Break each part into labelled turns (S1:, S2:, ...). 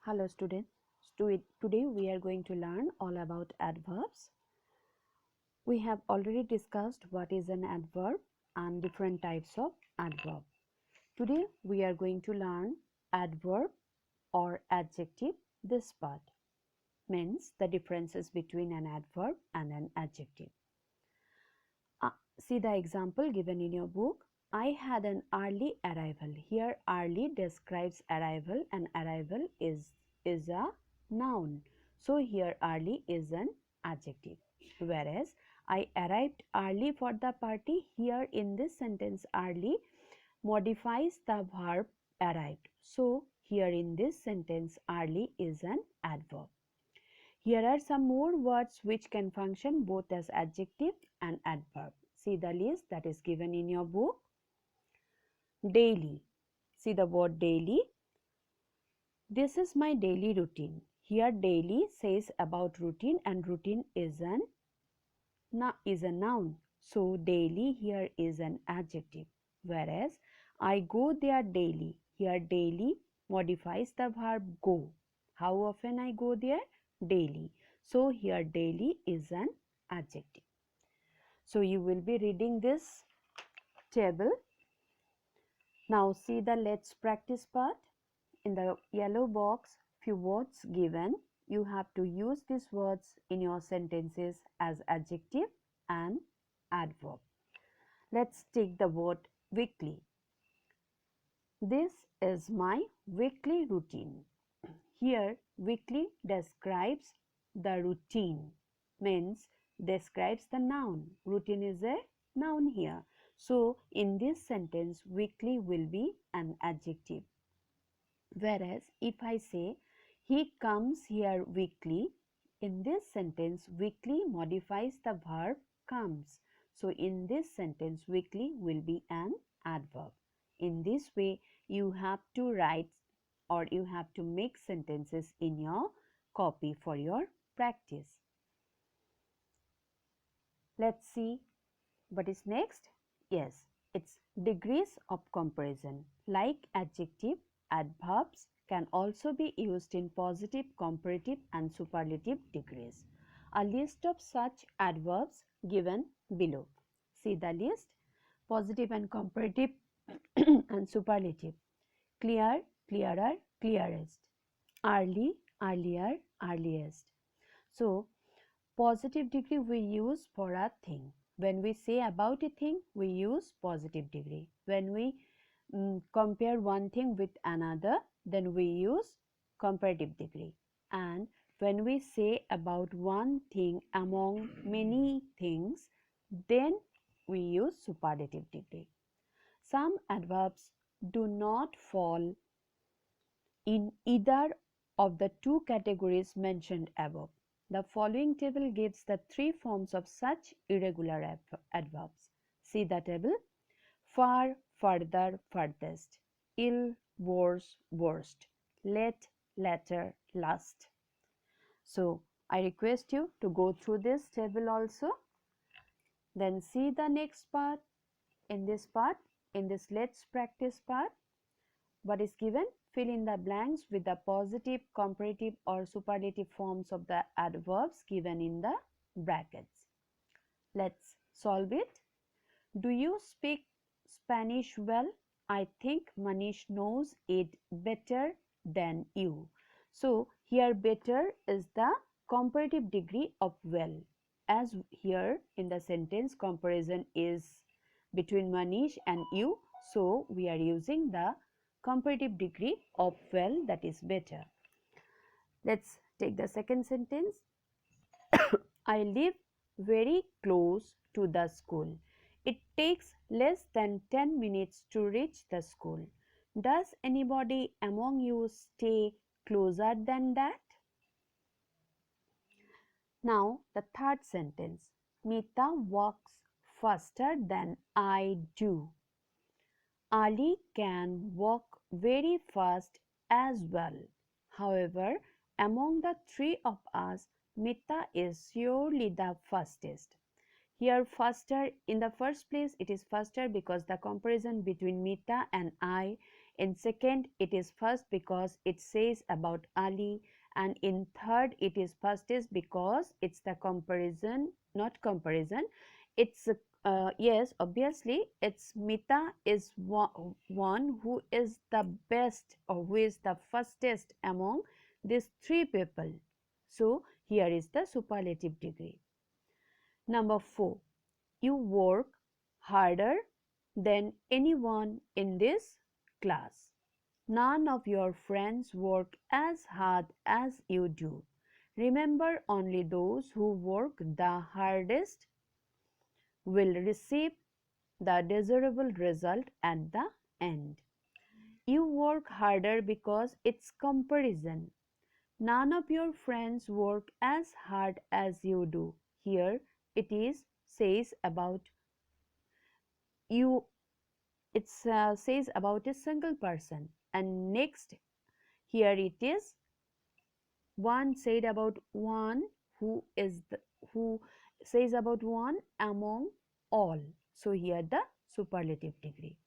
S1: Hello students. Today we are going to learn all about adverbs. We have already discussed what is an adverb and different types of adverb. Today we are going to learn adverb or adjective. This part means the differences between an adverb and an adjective. See the example given in your book. I had an early arrival. Here early describes arrival and arrival is a noun. So here early is an adjective. Whereas I arrived early for the party, here in this sentence early modifies the verb arrived. So here in this sentence early is an adverb. Here are some more words which can function both as adjective and adverb. See the list that is given in your book. Daily. See the word daily. This is my daily routine. Here daily says about routine and routine is a noun. So daily here is an adjective. Whereas I go there daily. Here daily modifies the verb go. How often I go there? Daily. So here daily is an adjective. So you will be reading this table. Now see the let's practice part. In the yellow box, few words given. You have to use these words in your sentences as adjective and adverb. Let's take the word weekly. This is my weekly routine. Here weekly describes the routine, means describes the noun. Routine is a noun here. So in this sentence weekly will be an adjective. Whereas if I say he comes here weekly, in this sentence weekly modifies the verb comes. So in this sentence weekly will be an adverb. In this way you have to write or you have to make sentences in your copy for your practice. Let's see what is next. Yes, it's degrees of comparison. Like adjective, adverbs can also be used in positive, comparative and superlative degrees. A list of such adverbs given below. See the list. Positive and comparative and superlative. Clear, clearer, clearest. Early, earlier, earliest. So positive degree we use for a thing. When we say about a thing, we use positive degree. When we compare one thing with another, then we use comparative degree. And when we say about one thing among many things, then we use superlative degree. Some adverbs do not fall in either of the two categories mentioned above. The following table gives the three forms of such irregular adverbs. See the table. Far, further, furthest. Ill, worse, worst. Late, latter, last. So I request you to go through this table also. Then see the next part. In this let's practice part, what is given? Fill in the blanks with the positive, comparative or superlative forms of the adverbs given in the brackets. Let's solve it. Do you speak Spanish well? I think Manish knows it better than you. So here better is the comparative degree of well. As here in the sentence comparison is between Manish and you, so we are using the comparative degree of well, that is better. Let's take the second sentence. I live very close to the school. It takes less than 10 minutes to reach the school. Does anybody among you stay closer than that? Now the third sentence. Mita walks faster than I do. Ali can walk very fast as well. However, among the three of us, Mita is surely the fastest. Here faster, in the first place it is faster because the comparison between Mita and I In second, it is first because it says about Ali, and in third, it is first is because it's the comparison, not comparison. It's yes, obviously, it's Mita is one who is the best or who is the fastest among these three people. So here is the superlative degree. Number 4, you work harder than anyone in this class. None of your friends work as hard as you do. Remember, only those who work the hardest will receive the desirable result at the end. You work harder because it's comparison. None of your friends work as hard as you do. Here it is says about you, it says about a single person, and next here it is one said about one who is the, who says about one among all. So here the superlative degree.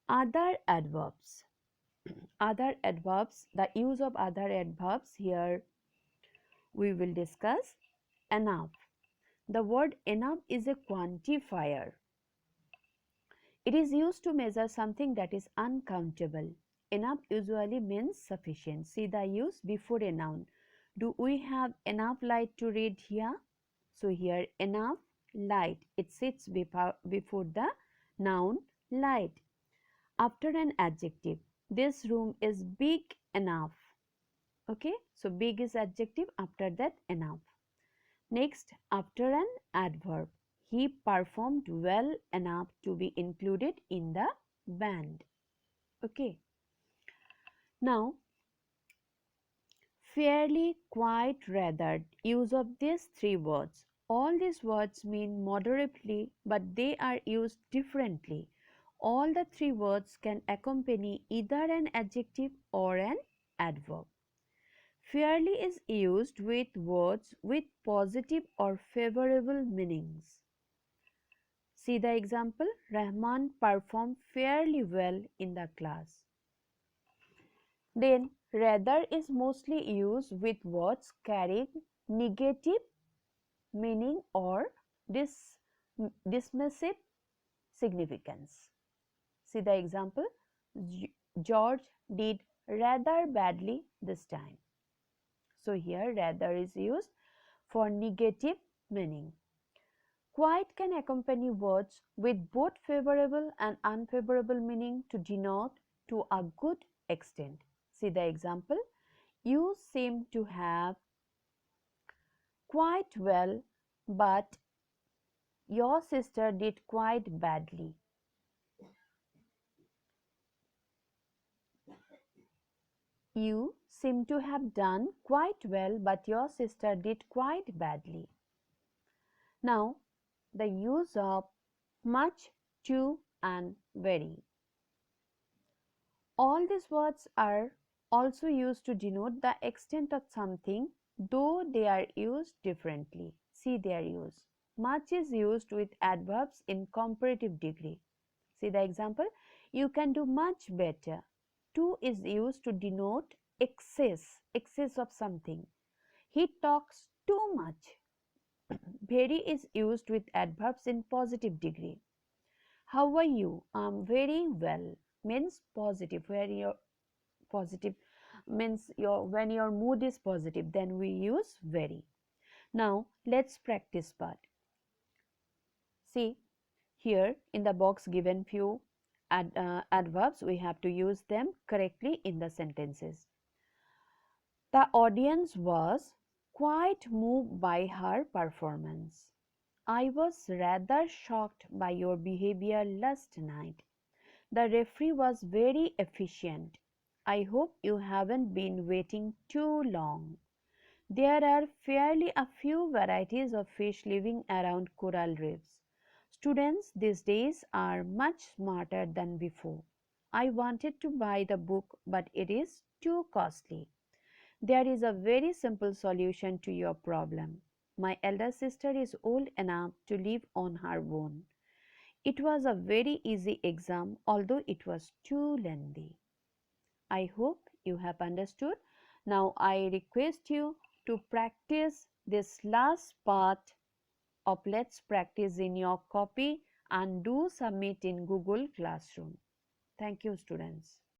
S1: Other adverbs. Other adverbs, the use of other adverbs here we will discuss. Enough. The word enough is a quantifier. It is used to measure something that is uncountable. Enough usually means sufficient. See the use before a noun. Do we have enough light to read here? So here enough light. It sits before the noun light. After an adjective, this room is big enough. Okay, so big is adjective, after that enough. Next, after an adverb, he performed well enough to be included in the band. Okay. Now, fairly, quite, rather, use of these three words. All these words mean moderately, but they are used differently. All the three words can accompany either an adjective or an adverb. Fairly is used with words with positive or favorable meanings. See the example, Rahman performed fairly well in the class. Then rather is mostly used with words carrying negative meaning or dismissive significance. See the example, George did rather badly this time. So here rather is used for negative meaning. Quite can accompany words with both favorable and unfavorable meaning to denote to a good extent. See the example, you seem to have quite well, but your sister did quite badly. You seem to have done quite well, but your sister did quite badly. Now, the use of much, to, and very. All these words are also used to denote the extent of something, though they are used differently. See their use. Much is used with adverbs in comparative degree. See the example, you can do much better. To is used to denote excess of something. He talks too much. Very is used with adverbs in positive degree. How are you? I'm very well means positive. Where your positive means when your mood is positive, then we use very. Now let's practice part. See here in the box given few adverbs, we have to use them correctly in the sentences. The audience was quite moved by her performance. I was rather shocked by your behavior last night. The referee was very efficient. I hope you haven't been waiting too long. There are fairly a few varieties of fish living around coral reefs. Students these days are much smarter than before. I wanted to buy the book, but it is too costly. There is a very simple solution to your problem. My elder sister is old enough to live on her own. It was a very easy exam, although it was too lengthy. I hope you have understood. Now I request you to practice this last part of Let's Practice in your copy and do submit in Google Classroom. Thank you, students.